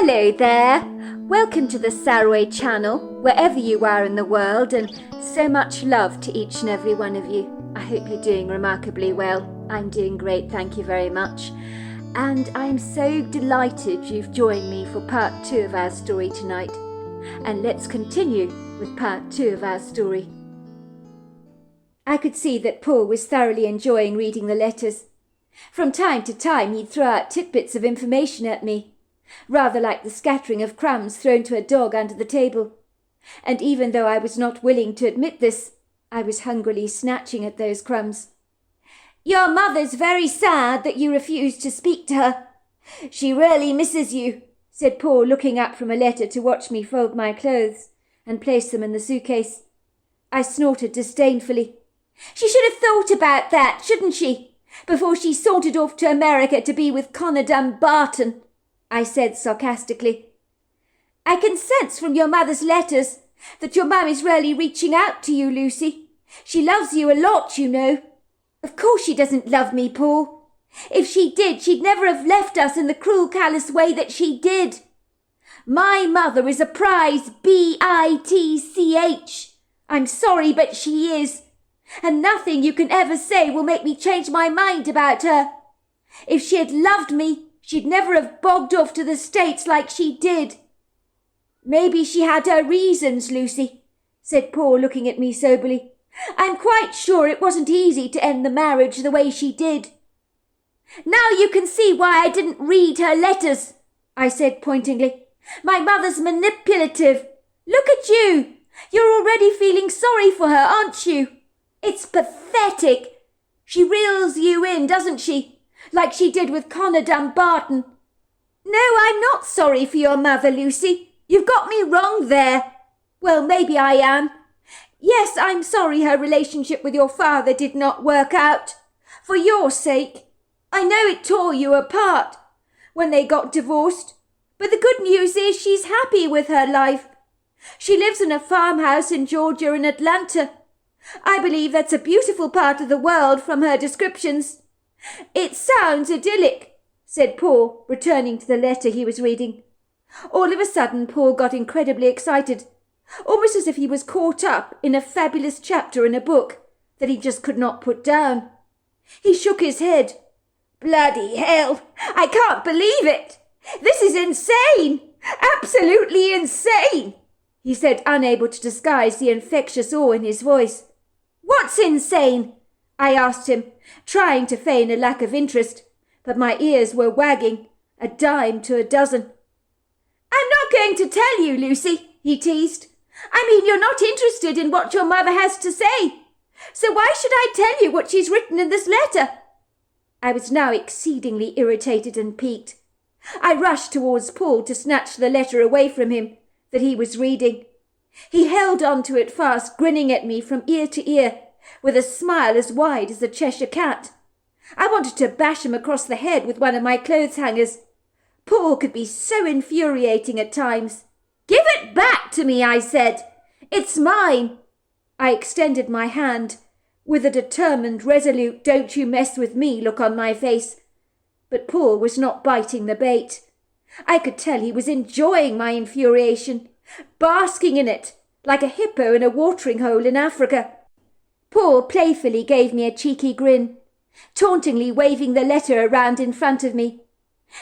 Hello there! Welcome to the Saroy channel, wherever you are in the world, and so much love to each and every one of you. I hope you're doing remarkably well. I'm doing great, thank you very much. And I'm so delighted you've joined me for part 2 of our story tonight. And let's continue with part 2 of our story. I could see that Paul was thoroughly enjoying reading the letters. From time to time he'd throw out tidbits of information at me, rather like the scattering of crumbs thrown to a dog under the table. And even though I was not willing to admit this, I was hungrily snatching at those crumbs. "Your mother's very sad that you refused to speak to her. She really misses you," said Paul, looking up from a letter to watch me fold my clothes and place them in the suitcase. I snorted disdainfully. "She should have thought about that, shouldn't she, before she sauntered off to America to be with Connor Dumbarton," I said sarcastically. "I can sense from your mother's letters that your mum is really reaching out to you, Lucy. She loves you a lot, you know." "Of course she doesn't love me, Paul. If she did, she'd never have left us in the cruel, callous way that she did. My mother is a prize bitch. I'm sorry, but she is. And nothing you can ever say will make me change my mind about her. If she had loved me, she'd never have bogged off to the States like she did." "Maybe she had her reasons, Lucy," said Paul, looking at me soberly. "I'm quite sure it wasn't easy to end the marriage the way she did." "Now you can see why I didn't read her letters," I said pointedly. "My mother's manipulative. Look at you. You're already feeling sorry for her, aren't you? It's pathetic. She reels you in, doesn't she? Like she did with Connor Dumbarton." "No, I'm not sorry for your mother, Lucy. You've got me wrong there." "Well, maybe I am. Yes, I'm sorry her relationship with your father did not work out. For your sake. I know it tore you apart when they got divorced. But the good news is she's happy with her life. She lives in a farmhouse in Georgia and Atlanta. I believe that's a beautiful part of the world from her descriptions." "It sounds idyllic," said Paul, returning to the letter he was reading. All of a sudden Paul got incredibly excited, almost as if he was caught up in a fabulous chapter in a book that he just could not put down. He shook his head. "Bloody hell! I can't believe it! This is insane! Absolutely insane!" he said, unable to disguise the infectious awe in his voice. "What's insane?" I asked him, trying to feign a lack of interest, but my ears were wagging, a dime to a dozen. "I'm not going to tell you, Lucy," he teased. "I mean, you're not interested in what your mother has to say. So why should I tell you what she's written in this letter?" I was now exceedingly irritated and piqued. I rushed towards Paul to snatch the letter away from him that he was reading. He held on to it fast, grinning at me from ear to ear, with a smile as wide as a Cheshire cat. I wanted to bash him across the head with one of my clothes hangers. Paul could be so infuriating at times. "Give it back to me," I said. "It's mine." I extended my hand, with a determined, resolute, "don't you mess with me" look on my face. But Paul was not biting the bait. I could tell he was enjoying my infuriation, basking in it, like a hippo in a watering hole in Africa. Paul playfully gave me a cheeky grin, tauntingly waving the letter around in front of me,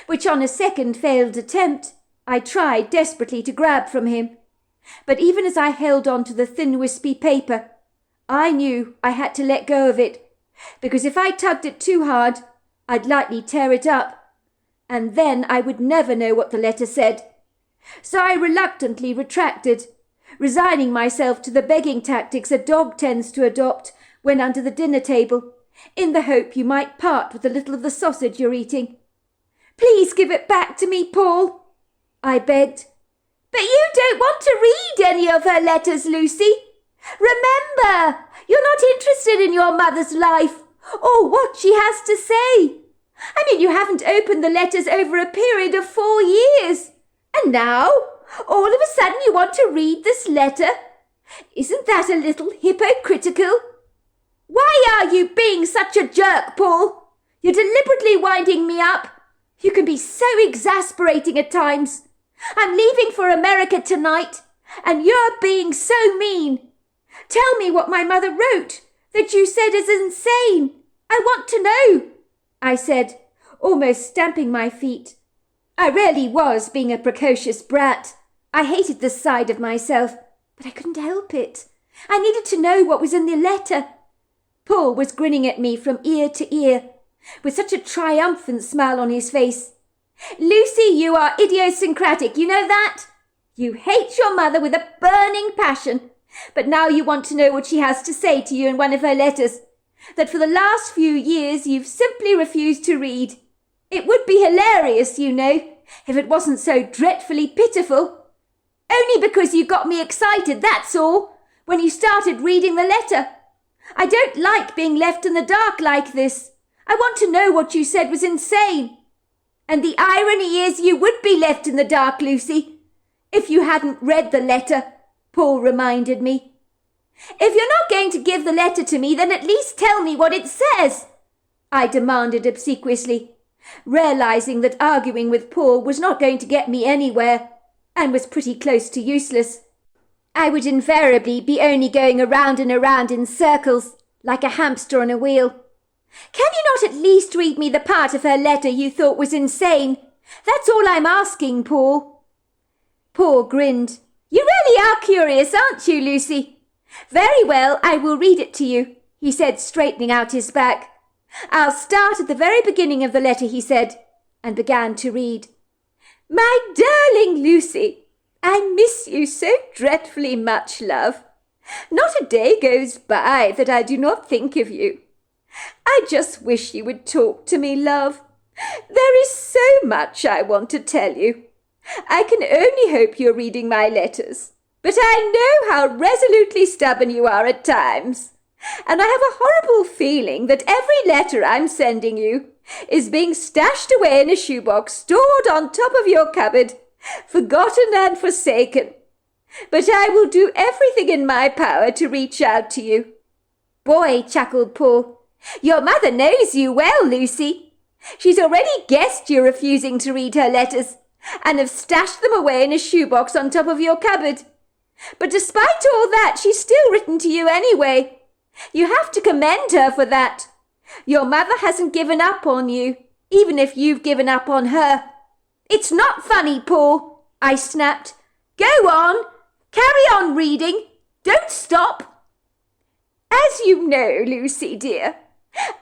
which on a second failed attempt I tried desperately to grab from him. But even as I held on to the thin wispy paper, I knew I had to let go of it, because if I tugged it too hard, I'd likely tear it up, and then I would never know what the letter said. So I reluctantly retracted, resigning myself to the begging tactics a dog tends to adopt when under the dinner table, in the hope you might part with a little of the sausage you're eating. "Please give it back to me, Paul," I begged. "But you don't want to read any of her letters, Lucy. Remember, you're not interested in your mother's life or what she has to say. I mean, you haven't opened the letters over a period of 4 years. And now, all of a sudden you want to read this letter? Isn't that a little hypocritical? Why are you being such a jerk, Paul? You're deliberately winding me up. You can be so exasperating at times. I'm leaving for America tonight, and you're being so mean. Tell me what my mother wrote, that you said is insane. I want to know, I said, almost stamping my feet. I really was being a precocious brat. I hated this side of myself, but I couldn't help it. I needed to know what was in the letter. Paul was grinning at me from ear to ear, with such a triumphant smile on his face. Lucy, you are idiosyncratic, you know that? You hate your mother with a burning passion, but now you want to know what she has to say to you in one of her letters, that for the last few years you've simply refused to read. It would be hilarious, you know, if it wasn't so dreadfully pitiful. Only because you got me excited, that's all, when you started reading the letter. I don't like being left in the dark like this. I want to know what you said was insane. And the irony is you would be left in the dark, Lucy, if you hadn't read the letter, Paul reminded me. If you're not going to give the letter to me, then at least tell me what it says, I demanded obsequiously, realizing that arguing with Paul was not going to get me anywhere, and was pretty close to useless. I would invariably be only going around and around in circles, like a hamster on a wheel. Can you not at least read me the part of her letter you thought was insane? That's all I'm asking, Paul. Paul grinned. You really are curious, aren't you, Lucy? Very well, I will read it to you, he said, straightening out his back. I'll start at the very beginning of the letter, he said, and began to read. My darling Lucy, I miss you so dreadfully much, love. Not a day goes by that I do not think of you. I just wish you would talk to me, love. There is so much I want to tell you. I can only hope you're reading my letters, but I know how resolutely stubborn you are at times, and I have a horrible feeling that every letter I'm sending you is being stashed away in a shoebox stored on top of your cupboard, forgotten and forsaken. But I will do everything in my power to reach out to you. Boy, chuckled Paul. Your mother knows you well, Lucy. She's already guessed you're refusing to read her letters, and have stashed them away in a shoebox on top of your cupboard. But despite all that, she's still written to you anyway. You have to commend her for that. Your mother hasn't given up on you, even if you've given up on her. It's not funny, Paul, I snapped. Go on. Carry on reading. Don't stop. As you know, Lucy dear,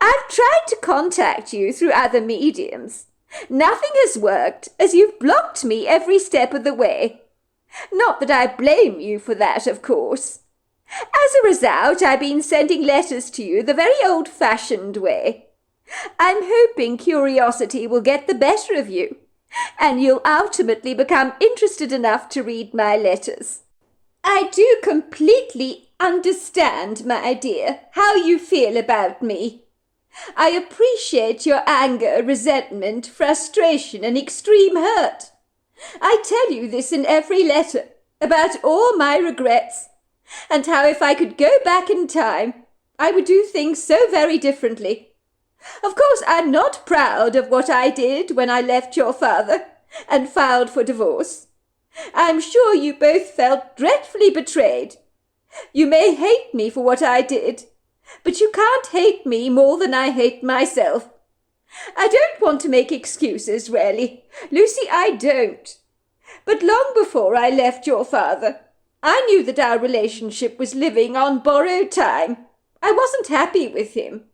I've tried to contact you through other mediums. Nothing has worked, as you've blocked me every step of the way. Not that I blame you for that, of course. As a result, I've been sending letters to you the very old-fashioned way. I'm hoping curiosity will get the better of you, and you'll ultimately become interested enough to read my letters. I do completely understand, my dear, how you feel about me. I appreciate your anger, resentment, frustration, and extreme hurt. I tell you this in every letter, about all my regrets, and how if I could go back in time, I would do things so very differently. Of course, I'm not proud of what I did when I left your father and filed for divorce. I'm sure you both felt dreadfully betrayed. You may hate me for what I did, but you can't hate me more than I hate myself. I don't want to make excuses, really. Lucy, I don't. But long before I left your father, I knew that our relationship was living on borrowed time. I wasn't happy with him.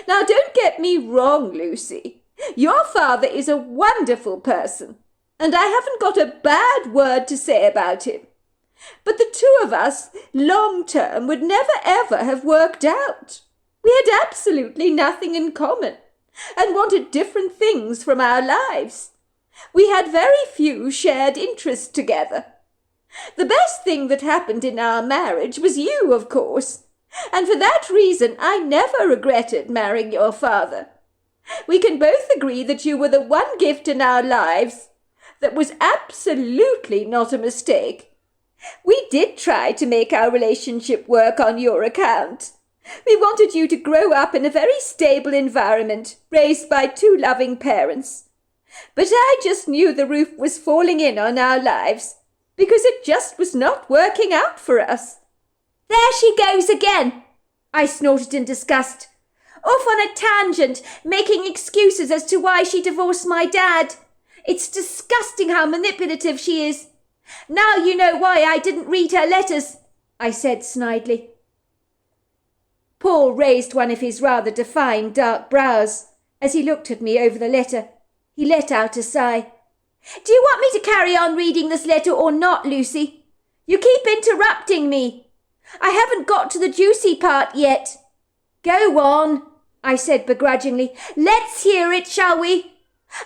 Now, don't get me wrong, Lucy. Your father is a wonderful person, and I haven't got a bad word to say about him. But the two of us, long term, would never ever have worked out. We had absolutely nothing in common, and wanted different things from our lives. We had very few shared interests together. The best thing that happened in our marriage was you, of course, and for that reason I never regretted marrying your father. We can both agree that you were the one gift in our lives that was absolutely not a mistake. We did try to make our relationship work on your account. We wanted you to grow up in a very stable environment, raised by two loving parents. But I just knew the roof was falling in on our lives, because it just was not working out for us. There she goes again, I snorted in disgust. Off on a tangent, making excuses as to why she divorced my dad. It's disgusting how manipulative she is. Now you know why I didn't read her letters, I said snidely. Paul raised one of his rather defined dark brows. As he looked at me over the letter, he let out a sigh. Do you want me to carry on reading this letter or not, Lucy? You keep interrupting me. I haven't got to the juicy part yet. Go on, I said begrudgingly. Let's hear it, shall we?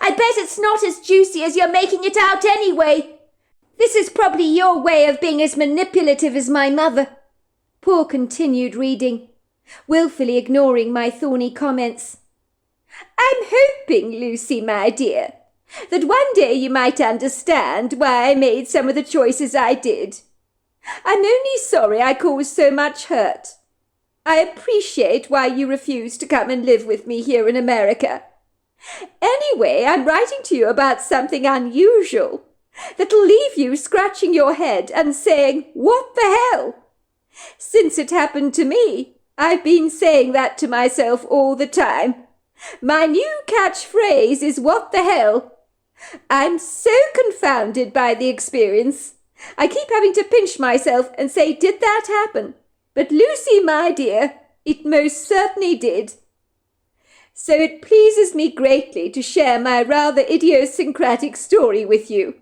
I bet it's not as juicy as you're making it out anyway. This is probably your way of being as manipulative as my mother. Paul continued reading, willfully ignoring my thorny comments. I'm hoping, Lucy, my dear, that one day you might understand why I made some of the choices I did. I'm only sorry I caused so much hurt. I appreciate why you refused to come and live with me here in America. Anyway, I'm writing to you about something unusual that'll leave you scratching your head and saying, "What the hell?" Since it happened to me, I've been saying that to myself all the time. My new catchphrase is "What the hell?" I'm so confounded by the experience. I keep having to pinch myself and say, did that happen? But Lucy, my dear, it most certainly did. So it pleases me greatly to share my rather idiosyncratic story with you.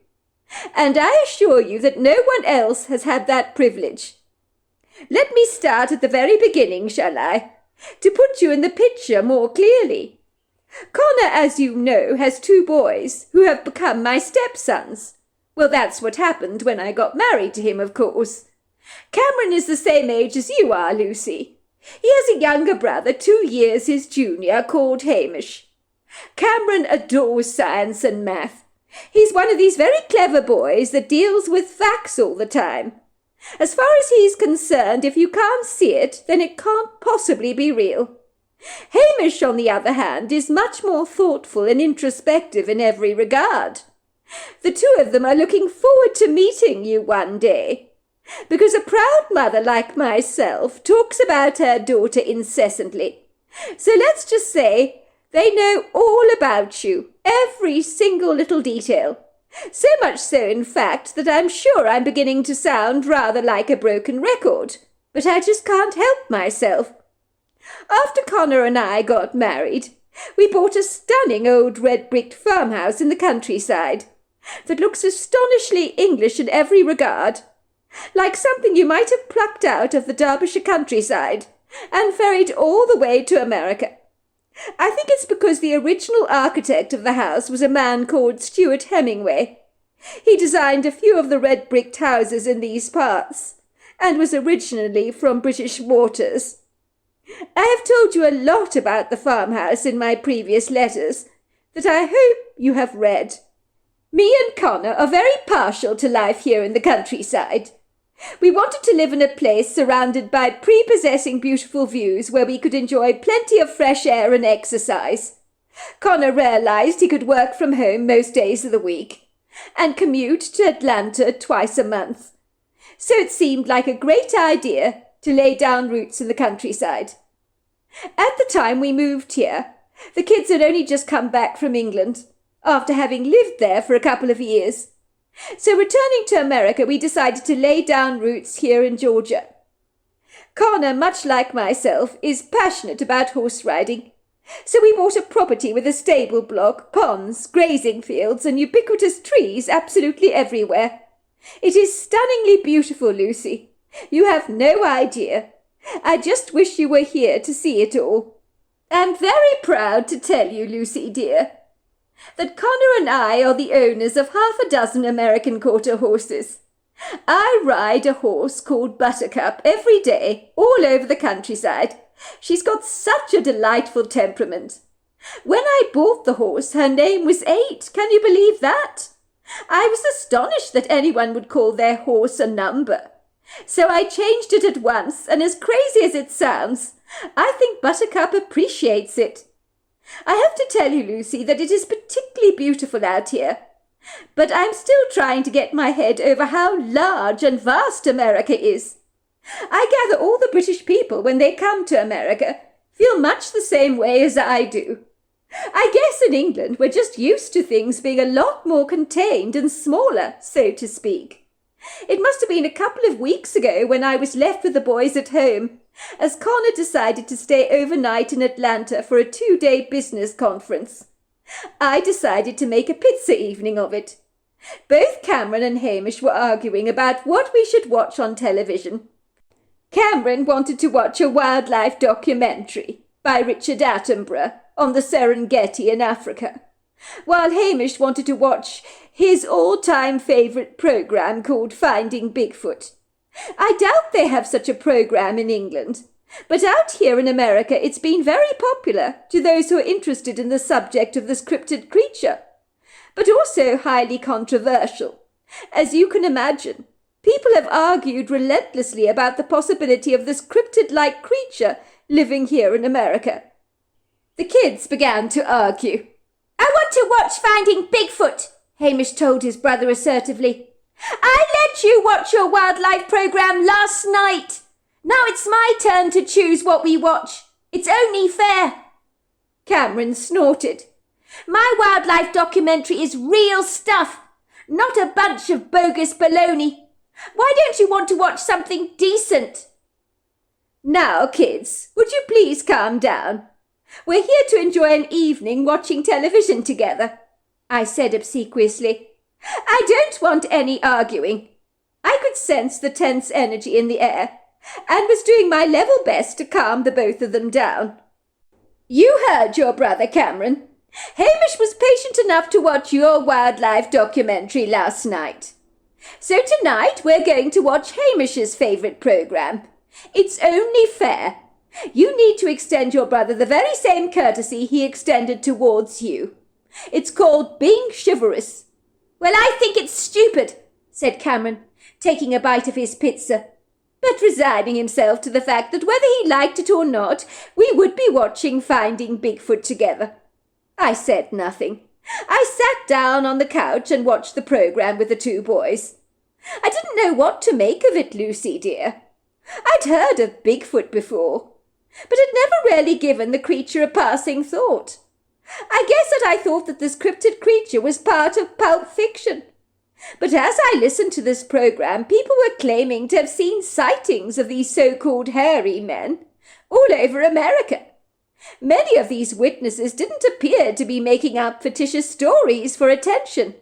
And I assure you that no one else has had that privilege. Let me start at the very beginning, shall I? To put you in the picture more clearly. Connor, as you know, has 2 boys who have become my stepsons. Well, that's what happened when I got married to him, of course. Cameron is the same age as you are, Lucy. He has a younger brother, 2 years his junior, called Hamish. Cameron adores science and math. He's one of these very clever boys that deals with facts all the time. As far as he's concerned, if you can't see it, then it can't possibly be real. Hamish, on the other hand, is much more thoughtful and introspective in every regard. The 2 of them are looking forward to meeting you one day, because a proud mother like myself talks about her daughter incessantly. So let's just say they know all about you, every single little detail. So much so, in fact, that I'm sure I'm beginning to sound rather like a broken record, but I just can't help myself. After Connor and I got married, we bought a stunning old red-bricked farmhouse in the countryside that looks astonishingly English in every regard, like something you might have plucked out of the Derbyshire countryside and ferried all the way to America. I think it's because the original architect of the house was a man called Stuart Hemingway. He designed a few of the red-bricked houses in these parts, and was originally from British waters. I have told you a lot about the farmhouse in my previous letters that I hope you have read. Me and Connor are very partial to life here in the countryside. We wanted to live in a place surrounded by prepossessing beautiful views where we could enjoy plenty of fresh air and exercise. Connor realized he could work from home most days of the week and commute to Atlanta twice a month. So it seemed like a great idea to lay down roots in the countryside. At the time we moved here, the kids had only just come back from England, after having lived there for a couple of years. So returning to America, we decided to lay down roots here in Georgia. Connor, much like myself, is passionate about horse riding. So we bought a property with a stable block, ponds, grazing fields, and ubiquitous trees absolutely everywhere. It is stunningly beautiful, Lucy. You have no idea. I just wish you were here to see it all. I'm very proud to tell you, Lucy dear, that Connor and I are the owners of 6 American quarter horses. I ride a horse called Buttercup every day, all over the countryside. She's got such a delightful temperament. When I bought the horse, her name was 8. Can you believe that? I was astonished that anyone would call their horse a number. So I changed it at once, and as crazy as it sounds, I think Buttercup appreciates it. I have to tell you, Lucy, that it is particularly beautiful out here. But I'm still trying to get my head over how large and vast America is. I gather all the British people, when they come to America, feel much the same way as I do. I guess in England we're just used to things being a lot more contained and smaller, so to speak. It must have been a couple of weeks ago when I was left with the boys at home, as Connor decided to stay overnight in Atlanta for a 2-day business conference. I decided to make a pizza evening of it. Both Cameron and Hamish were arguing about what we should watch on television. Cameron wanted to watch a wildlife documentary by Richard Attenborough on the Serengeti in Africa, while Hamish wanted to watch his all-time favourite programme called Finding Bigfoot. I doubt they have such a programme in England, but out here in America it's been very popular to those who are interested in the subject of this cryptid creature, but also highly controversial. As you can imagine, people have argued relentlessly about the possibility of this cryptid-like creature living here in America. The kids began to argue. "I want to watch Finding Bigfoot," Hamish told his brother assertively. "I let you watch your wildlife programme last night. Now it's my turn to choose what we watch. It's only fair." Cameron snorted. "My wildlife documentary is real stuff, not a bunch of bogus baloney. Why don't you want to watch something decent?" "Now, kids, would you please calm down? We're here to enjoy an evening watching television together," I said obsequiously. I don't want any arguing. I could sense the tense energy in the air, and was doing my level best to calm the both of them down. "You heard your brother, Cameron. Hamish was patient enough to watch your wildlife documentary last night. So tonight we're going to watch Hamish's favourite programme. It's only fair. You need to extend your brother the very same courtesy he extended towards you. It's called being chivalrous." "Well, I think it's stupid," said Cameron, taking a bite of his pizza, but resigning himself to the fact that whether he liked it or not, we would be watching Finding Bigfoot together. I said nothing. I sat down on the couch and watched the programme with the two boys. I didn't know what to make of it, Lucy dear. I'd heard of Bigfoot before, but had never really given the creature a passing thought. I guess that I thought that this cryptid creature was part of Pulp Fiction. But as I listened to this programme, people were claiming to have seen sightings of these so-called hairy men all over America. Many of these witnesses didn't appear to be making up fictitious stories for attention.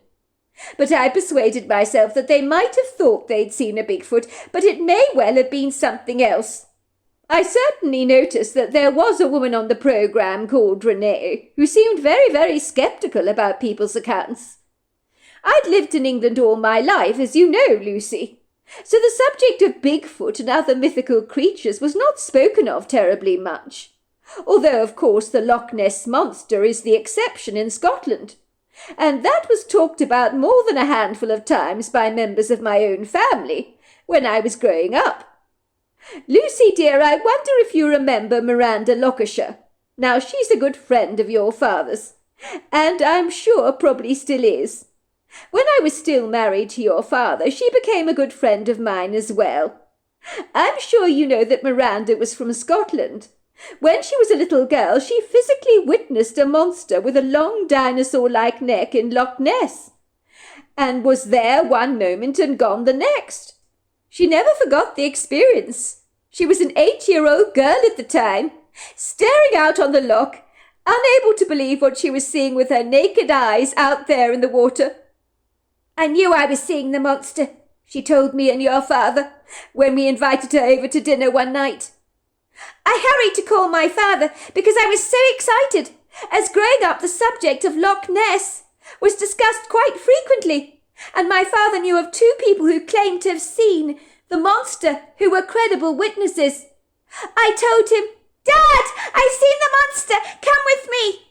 But I persuaded myself that they might have thought they'd seen a Bigfoot, but it may well have been something else. I certainly noticed that there was a woman on the programme called Renee, who seemed very, very sceptical about people's accounts. I'd lived in England all my life, as you know, Lucy, so the subject of Bigfoot and other mythical creatures was not spoken of terribly much, although, of course, the Loch Ness Monster is the exception in Scotland, and that was talked about more than a handful of times by members of my own family when I was growing up. Lucy, dear, I wonder if you remember Miranda Lockisher. Now, she's a good friend of your father's, and I'm sure probably still is. When I was still married to your father, she became a good friend of mine as well. I'm sure you know that Miranda was from Scotland. When she was a little girl, she physically witnessed a monster with a long dinosaur-like neck in Loch Ness, and was there one moment and gone the next. She never forgot the experience. She was an 8-year-old girl at the time, staring out on the loch, unable to believe what she was seeing with her naked eyes out there in the water. "I knew I was seeing the monster," she told me and your father, when we invited her over to dinner one night. I hurried to call my father because I was so excited, as growing up the subject of Loch Ness was discussed quite frequently, and my father knew of 2 people who claimed to have seen the monster who were credible witnesses. I told him, "Dad, I've seen the monster, come with me."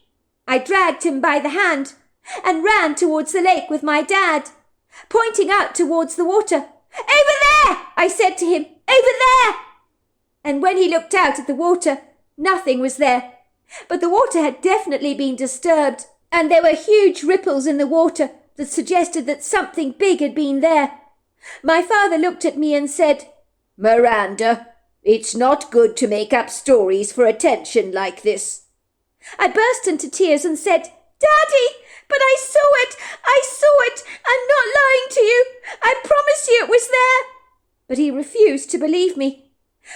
I dragged him by the hand and ran towards the lake with my dad, pointing out towards the water. "Over there," I said to him, "over there." And when he looked out at the water, nothing was there. but the water had definitely been disturbed, and there were huge ripples in the water that suggested that something big had been there. My father looked at me and said, "Miranda, it's not good to make up stories for attention like this." I burst into tears and said, "Daddy, but I saw it! I'm not lying to you! I promise you it was there!" But he refused to believe me.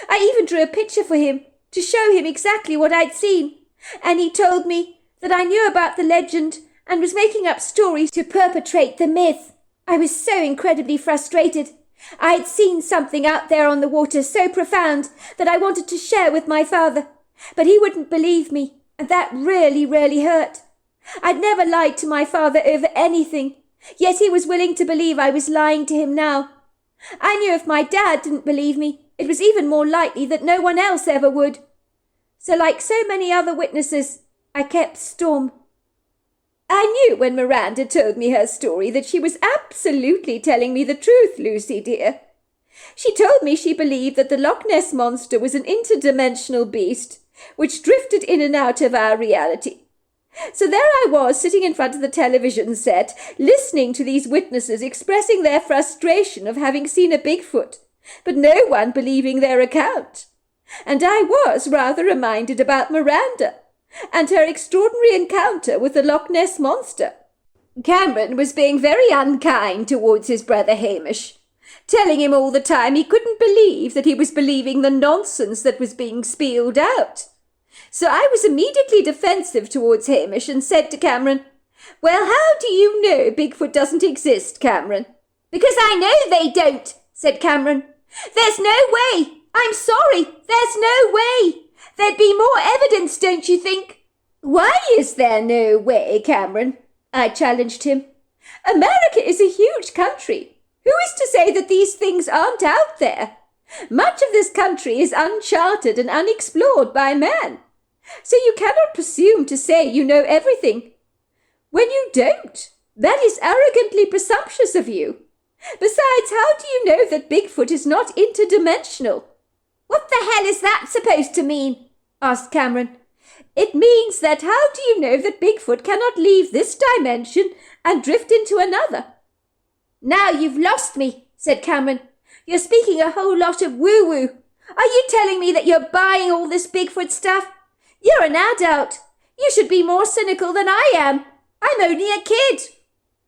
I even drew a picture for him to show him exactly what I'd seen, and he told me that I knew about the legend and was making up stories to perpetrate the myth. I was so incredibly frustrated. I had seen something out there on the water so profound that I wanted to share with my father, but he wouldn't believe me, and that really, really hurt. I'd never lied to my father over anything, yet he was willing to believe I was lying to him now. I knew if my dad didn't believe me, it was even more likely that no one else ever would. So like so many other witnesses, I kept stum. I knew when Miranda told me her story that she was absolutely telling me the truth, Lucy dear. She told me she believed that the Loch Ness Monster was an interdimensional beast which drifted in and out of our reality. So there I was, sitting in front of the television set, listening to these witnesses expressing their frustration of having seen a Bigfoot, but no one believing their account. And I was rather reminded about Miranda and her extraordinary encounter with the Loch Ness Monster. Cameron was being very unkind towards his brother Hamish, telling him all the time he couldn't believe that he was believing the nonsense that was being spilled out. So I was immediately defensive towards Hamish and said to Cameron, "Well, how do you know Bigfoot doesn't exist, Cameron?" "Because I know they don't," said Cameron. "There's no way. I'm sorry. There's no way. There'd be more evidence, don't you think?" "Why is there no way, Cameron?" I challenged him. "America is a huge country. Who is to say that these things aren't out there? Much of this country is uncharted and unexplored by man. So you cannot presume to say you know everything when you don't. That is arrogantly presumptuous of you. Besides, how do you know that Bigfoot is not interdimensional?" "What the hell is that supposed to mean?" asked Cameron. "It means that how do you know that Bigfoot cannot leave this dimension and drift into another?" "Now you've lost me," said Cameron. "You're speaking a whole lot of woo-woo. Are you telling me that you're buying all this Bigfoot stuff? You're an adult. You should be more cynical than I am. I'm only a kid."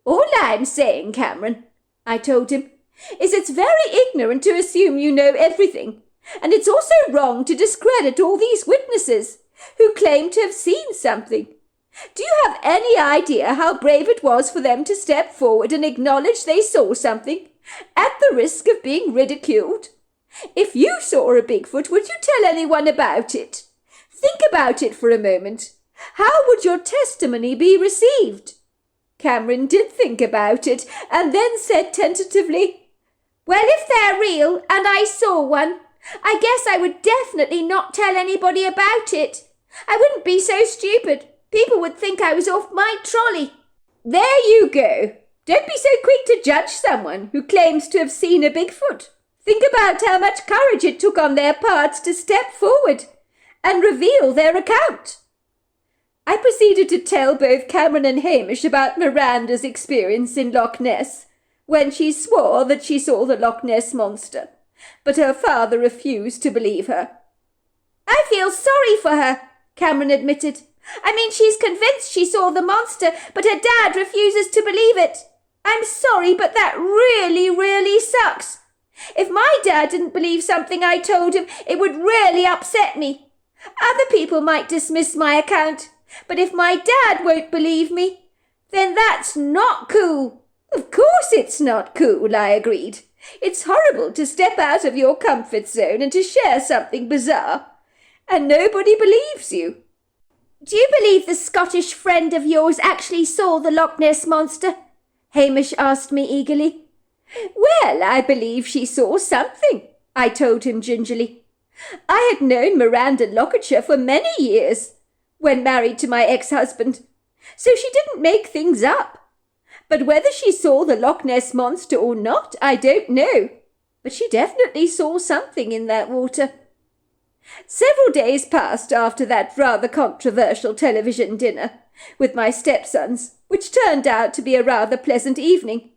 "All I'm saying, Cameron," I told him, "is it's very ignorant to assume you know everything. And it's also wrong to discredit all these witnesses who claim to have seen something. Do you have any idea how brave it was for them to step forward and acknowledge they saw something, at the risk of being ridiculed? If you saw a Bigfoot, would you tell anyone about it? Think about it for a moment. How would your testimony be received?" Cameron did think about it, and then said tentatively, "Well, if they're real, and I saw one, I guess I would definitely not tell anybody about it. I wouldn't be so stupid. People would think I was off my trolley." "There you go. Don't be so quick to judge someone who claims to have seen a Bigfoot. Think about how much courage it took on their parts to step forward and reveal their account." I proceeded to tell both Cameron and Hamish about Miranda's experience in Loch Ness, when she swore that she saw the Loch Ness Monster, but her father refused to believe her. "I feel sorry for her," Cameron admitted. "I mean, she's convinced she saw the monster, but her dad refuses to believe it. I'm sorry, but that really, really sucks. If my dad didn't believe something I told him, it would really upset me. Other people might dismiss my account, but if my dad won't believe me, then that's not cool." "Of course it's not cool," I agreed. "It's horrible to step out of your comfort zone and to share something bizarre, and nobody believes you." "Do you believe the Scottish friend of yours actually saw the Loch Ness Monster?" Hamish asked me eagerly. "Well, I believe she saw something," I told him gingerly. "I had known Miranda Locketshire for many years, when married to my ex-husband, so she didn't make things up. But whether she saw the Loch Ness Monster or not, I don't know. But she definitely saw something in that water." Several days passed after that rather controversial television dinner with my stepsons, which turned out to be a rather pleasant evening.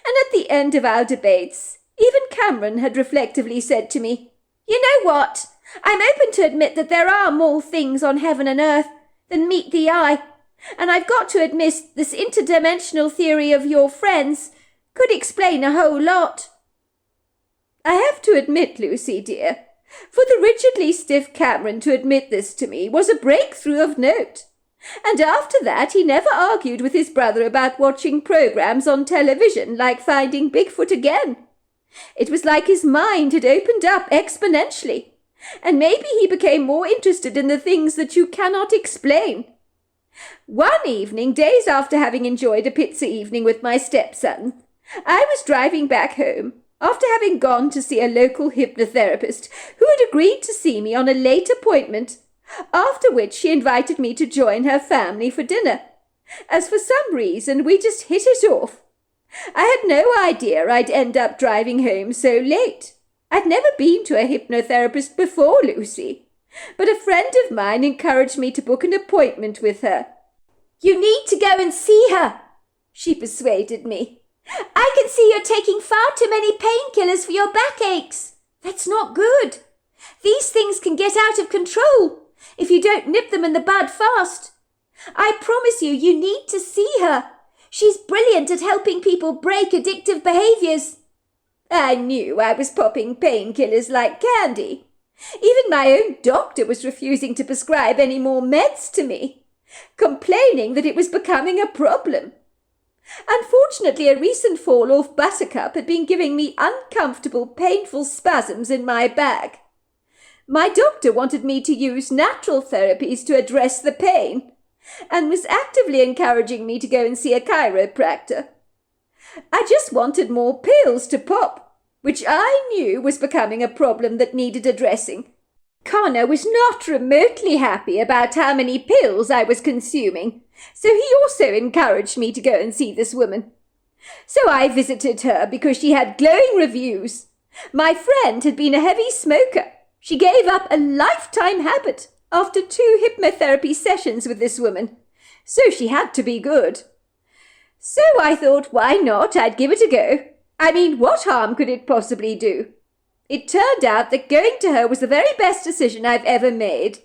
And at the end of our debates, even Cameron had reflectively said to me, "You know what? I'm open to admit that there are more things on heaven and earth than meet the eye, and I've got to admit this interdimensional theory of your friends could explain a whole lot." I have to admit, Lucy, dear, for the rigidly stiff Cameron to admit this to me was a breakthrough of note. And after that he never argued with his brother about watching programs on television like Finding Bigfoot again. It was like his mind had opened up exponentially, and maybe he became more interested in the things that you cannot explain. One evening, days after having enjoyed a pizza evening with my stepson, I was driving back home after having gone to see a local hypnotherapist who had agreed to see me on a late appointment, after which she invited me to join her family for dinner, as for some reason we just hit it off. I had no idea I'd end up driving home so late. I'd never been to a hypnotherapist before, Lucy, but a friend of mine encouraged me to book an appointment with her. "You need to go and see her," she persuaded me. "I can see you're taking far too many painkillers for your backaches. That's not good. These things can get out of control if you don't nip them in the bud fast. I promise you, you need to see her. She's brilliant at helping people break addictive behaviors." I knew I was popping painkillers like candy. Even my own doctor was refusing to prescribe any more meds to me, complaining that it was becoming a problem. Unfortunately, a recent fall off Buttercup had been giving me uncomfortable, painful spasms in my back. My doctor wanted me to use natural therapies to address the pain, and was actively encouraging me to go and see a chiropractor. I just wanted more pills to pop, which I knew was becoming a problem that needed addressing. Connor was not remotely happy about how many pills I was consuming, so he also encouraged me to go and see this woman. So I visited her because she had glowing reviews. My friend had been a heavy smoker. She gave up a lifetime habit after 2 hypnotherapy sessions with this woman, so she had to be good. So I thought, why not? I'd give it a go. I mean, what harm could it possibly do? It turned out that going to her was the very best decision I've ever made.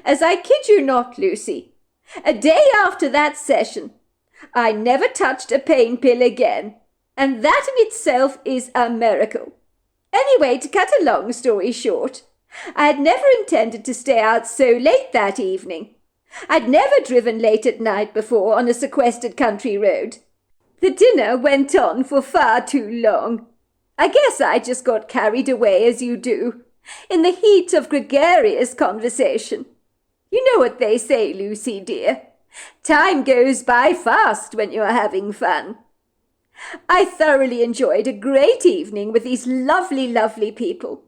As I kid you not, Lucy, a day after that session, I never touched a pain pill again, and that in itself is a miracle. Anyway, to cut a long story short, I had never intended to stay out so late that evening. I'd never driven late at night before on a sequestered country road. The dinner went on for far too long. I guess I just got carried away, as you do, in the heat of gregarious conversation. You know what they say, Lucy dear. Time goes by fast when you're having fun. I thoroughly enjoyed a great evening with these lovely, lovely people.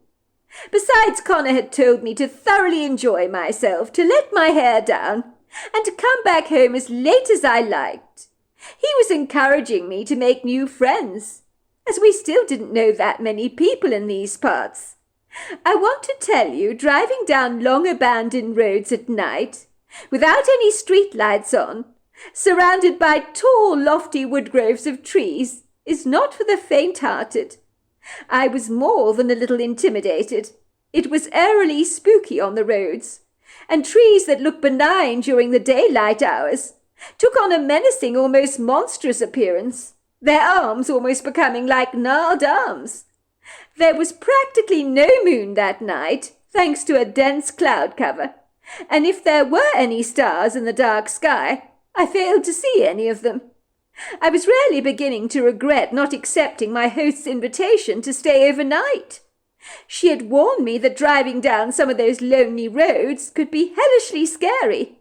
Besides, Connor had told me to thoroughly enjoy myself, to let my hair down, and to come back home as late as I liked. He was encouraging me to make new friends, as we still didn't know that many people in these parts. I want to tell you, driving down long abandoned roads at night, without any street lights on, surrounded by tall, lofty woodgroves of trees, is not for the faint-hearted. I was more than a little intimidated. It was eerily spooky on the roads, and trees that looked benign during the daylight hours took on a menacing, almost monstrous appearance, their arms almost becoming like gnarled arms. There was practically no moon that night, thanks to a dense cloud cover, and if there were any stars in the dark sky, I failed to see any of them. I was really beginning to regret not accepting my host's invitation to stay overnight. She had warned me that driving down some of those lonely roads could be hellishly scary,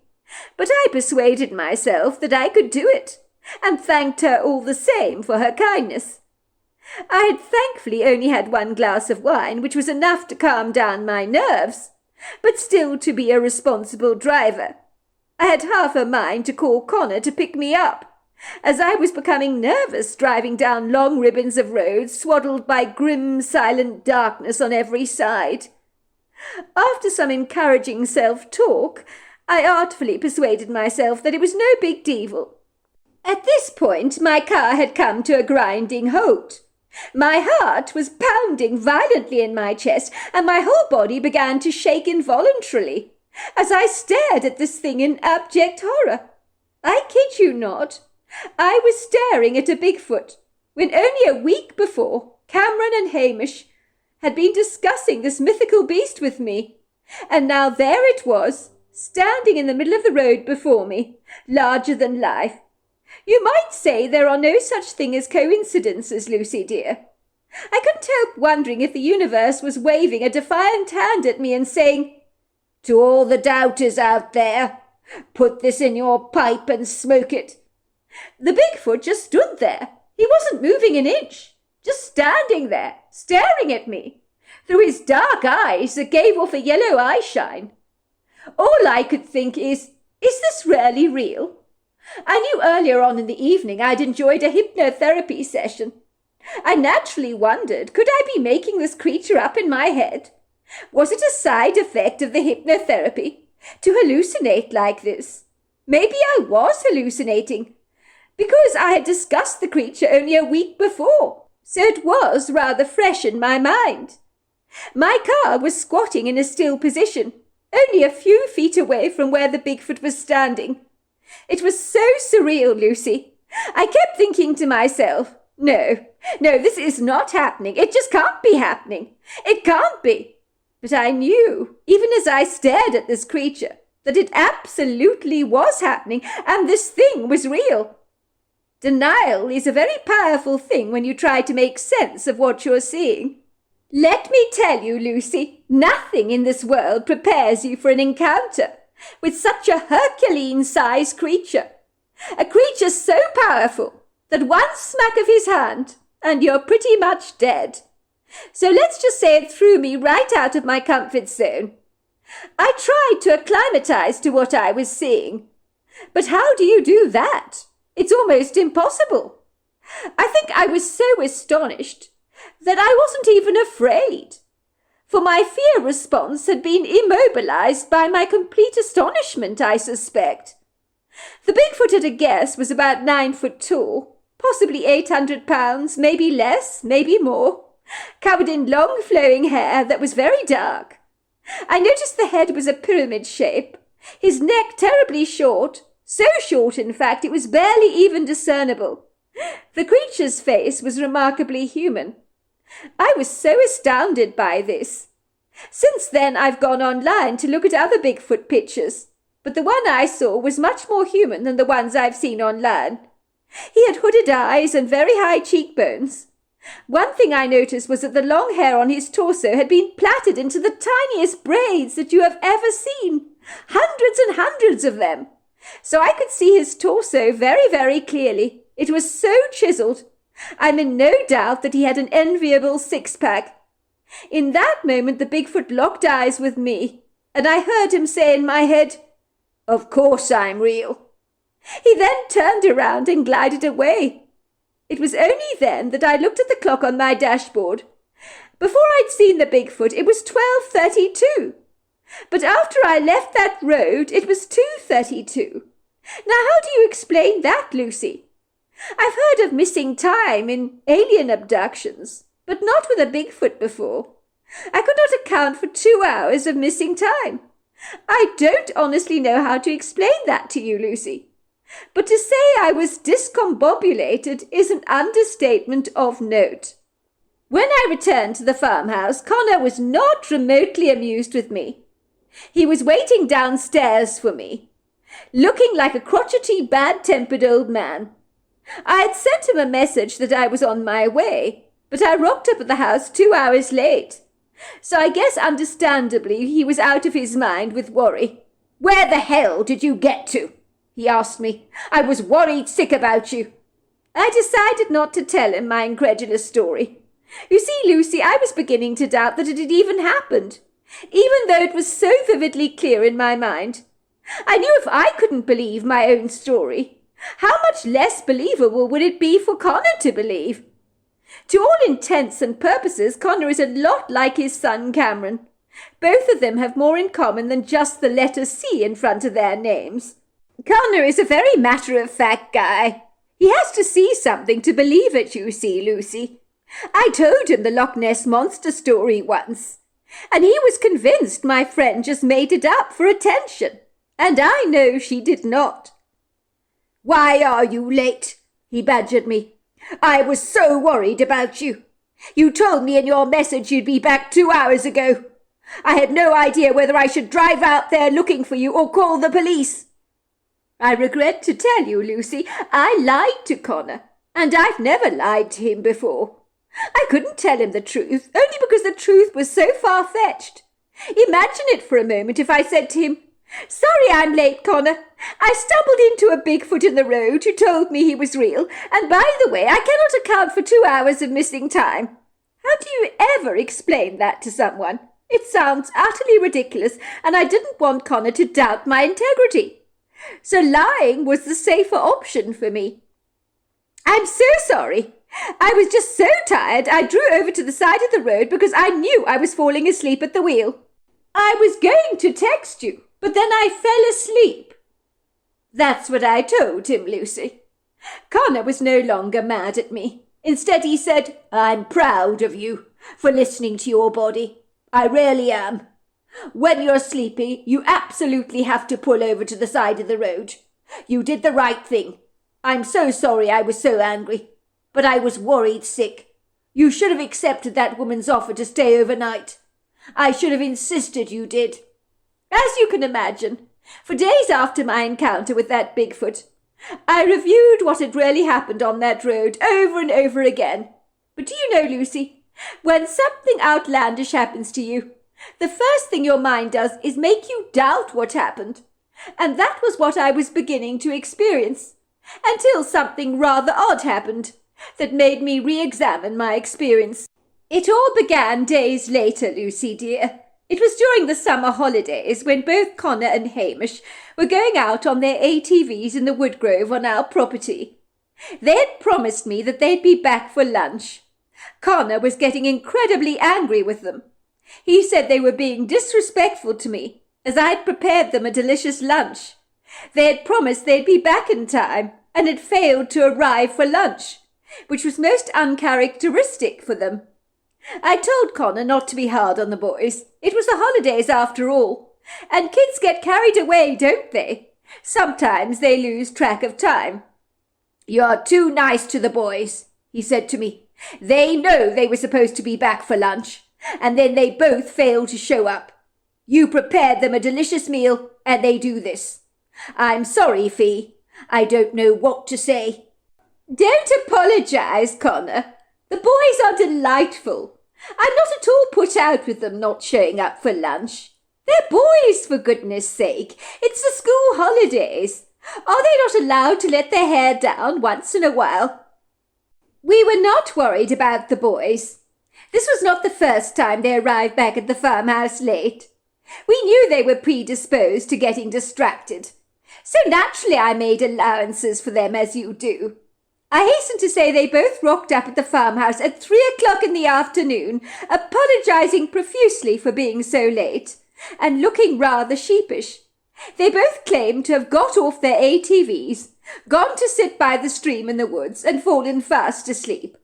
but I persuaded myself that I could do it, and thanked her all the same for her kindness. I had thankfully only had 1 glass of wine, which was enough to calm down my nerves, but still to be a responsible driver. I had half a mind to call Connor to pick me up, as I was becoming nervous driving down long ribbons of roads swaddled by grim, silent darkness on every side. After some encouraging self-talk, I artfully persuaded myself that it was no big deal. At this point, my car had come to a grinding halt. My heart was pounding violently in my chest, and my whole body began to shake involuntarily as I stared at this thing in abject horror. I kid you not. I was staring at a Bigfoot when only a week before Cameron and Hamish had been discussing this mythical beast with me, and now there it was, standing in the middle of the road before me, larger than life. You might say there are no such thing as coincidences, Lucy dear. I couldn't help wondering if the universe was waving a defiant hand at me and saying, "To all the doubters out there, put this in your pipe and smoke it." The Bigfoot just stood there. He wasn't moving an inch, just standing there, staring at me, through his dark eyes that gave off a yellow eyeshine. All I could think is this really real? I knew earlier on in the evening I'd enjoyed a hypnotherapy session. I naturally wondered, could I be making this creature up in my head? Was it a side effect of the hypnotherapy to hallucinate like this? Maybe I was hallucinating, because I had discussed the creature only a week before, so it was rather fresh in my mind. My car was squatting in a still position, only a few feet away from where the Bigfoot was standing. It was so surreal, Lucy. I kept thinking to myself, no, this is not happening. It just can't be happening. It can't be. But I knew, even as I stared at this creature, that it absolutely was happening, and this thing was real. Denial is a very powerful thing when you try to make sense of what you're seeing. Let me tell you, Lucy, nothing in this world prepares you for an encounter with such a Herculean-sized creature. A creature so powerful that one smack of his hand and you're pretty much dead. So let's just say it threw me right out of my comfort zone. I tried to acclimatize to what I was seeing. But how do you do that? It's almost impossible. I think I was so astonished that I wasn't even afraid, for my fear response had been immobilized by my complete astonishment, I suspect. The Bigfoot at a guess was about 9 foot tall, possibly 800 pounds, maybe less, maybe more, covered in long flowing hair that was very dark. I noticed the head was a pyramid shape, his neck terribly short, so short in fact it was barely even discernible. The creature's face was remarkably human. I was so astounded by this. Since then I've gone online to look at other Bigfoot pictures, but the one I saw was much more human than the ones I've seen online. He had hooded eyes and very high cheekbones. One thing I noticed was that the long hair on his torso had been plaited into the tiniest braids that you have ever seen, hundreds and hundreds of them. So I could see his torso very, very clearly. It was so chiseled. I'm in no doubt that he had an enviable six-pack. In that moment the Bigfoot locked eyes with me, and I heard him say in my head, "Of course I'm real." He then turned around and glided away. It was only then that I looked at the clock on my dashboard. Before I'd seen the Bigfoot, it was 12:32. But after I left that road, it was 2:32. Now how do you explain that, Lucy? I've heard of missing time in alien abductions, but not with a Bigfoot before. I could not account for 2 hours of missing time. I don't honestly know how to explain that to you, Lucy. But to say I was discombobulated is an understatement of note. When I returned to the farmhouse, Connor was not remotely amused with me. He was waiting downstairs for me, looking like a crotchety, bad-tempered old man. I had sent him a message that I was on my way, but I rocked up at the house 2 hours late. So I guess understandably he was out of his mind with worry. "Where the hell did you get to?" he asked me. "I was worried sick about you." I decided not to tell him my incredulous story. You see, Lucy, I was beginning to doubt that it had even happened, even though it was so vividly clear in my mind. I knew if I couldn't believe my own story, how much less believable would it be for Connor to believe? To all intents and purposes, Connor is a lot like his son Cameron. Both of them have more in common than just the letter C in front of their names. Connor is a very matter-of-fact guy. He has to see something to believe it, you see, Lucy. I told him the Loch Ness Monster story once, and he was convinced my friend just made it up for attention, and I know she did not. "Why are you late?" he badgered me. "I was so worried about you. You told me in your message you'd be back 2 hours ago. I had no idea whether I should drive out there looking for you or call the police." I regret to tell you, Lucy, I lied to Connor, and I've never lied to him before. I couldn't tell him the truth, only because the truth was so far-fetched. Imagine it for a moment if I said to him, "Sorry I'm late, Connor. I stumbled into a Bigfoot in the road who told me he was real, and by the way, I cannot account for 2 hours of missing time." How do you ever explain that to someone? It sounds utterly ridiculous, and I didn't want Connor to doubt my integrity. So lying was the safer option for me. "I'm so sorry. I was just so tired I drew over to the side of the road because I knew I was falling asleep at the wheel. I was going to text you, but then I fell asleep." That's what I told him, Lucy. Connor was no longer mad at me. Instead he said, "I'm proud of you for listening to your body. I really am. When you're sleepy, you absolutely have to pull over to the side of the road. You did the right thing. I'm so sorry I was so angry. But I was worried sick. You should have accepted that woman's offer to stay overnight. I should have insisted you did." As you can imagine, for days after my encounter with that Bigfoot, I reviewed what had really happened on that road over and over again. But do you know, Lucy, when something outlandish happens to you, the first thing your mind does is make you doubt what happened. And that was what I was beginning to experience, until something rather odd happened that made me re-examine my experience. It all began days later, Lucy dear. It was during the summer holidays when both Connor and Hamish were going out on their ATVs in the woodgrove on our property. They had promised me that they'd be back for lunch. Connor was getting incredibly angry with them. He said they were being disrespectful to me, as I'd prepared them a delicious lunch. They had promised they'd be back in time, and had failed to arrive for lunch, which was most uncharacteristic for them. I told Connor not to be hard on the boys. It was the holidays after all, and kids get carried away, don't they? Sometimes they lose track of time. "You're too nice to the boys," he said to me. "They know they were supposed to be back for lunch, and then they both fail to show up. You prepared them a delicious meal, and they do this. I'm sorry, Fee. I don't know what to say." "Don't apologize, Connor. The boys are delightful. I'm not at all put out with them not showing up for lunch. They're boys, for goodness sake. It's the school holidays. Are they not allowed to let their hair down once in a while?" We were not worried about the boys. This was not the first time they arrived back at the farmhouse late. We knew they were predisposed to getting distracted, so naturally I made allowances for them, as you do. I hasten to say they both rocked up at the farmhouse at 3 o'clock in the afternoon, apologizing profusely for being so late, and looking rather sheepish. They both claimed to have got off their ATVs, gone to sit by the stream in the woods, and fallen fast asleep.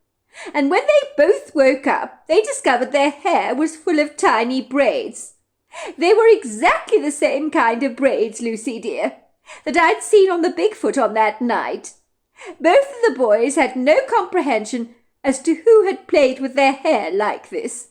And when they both woke up, they discovered their hair was full of tiny braids. They were exactly the same kind of braids, Lucy dear, that I'd seen on the Bigfoot on that night. Both of the boys had no comprehension as to who had played with their hair like this.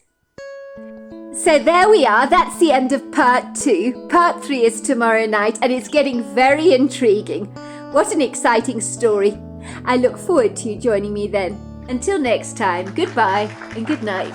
So there we are, that's the end of part 2. Part 3 is tomorrow night, and it's getting very intriguing. What an exciting story. I look forward to you joining me then. Until next time, goodbye and good night.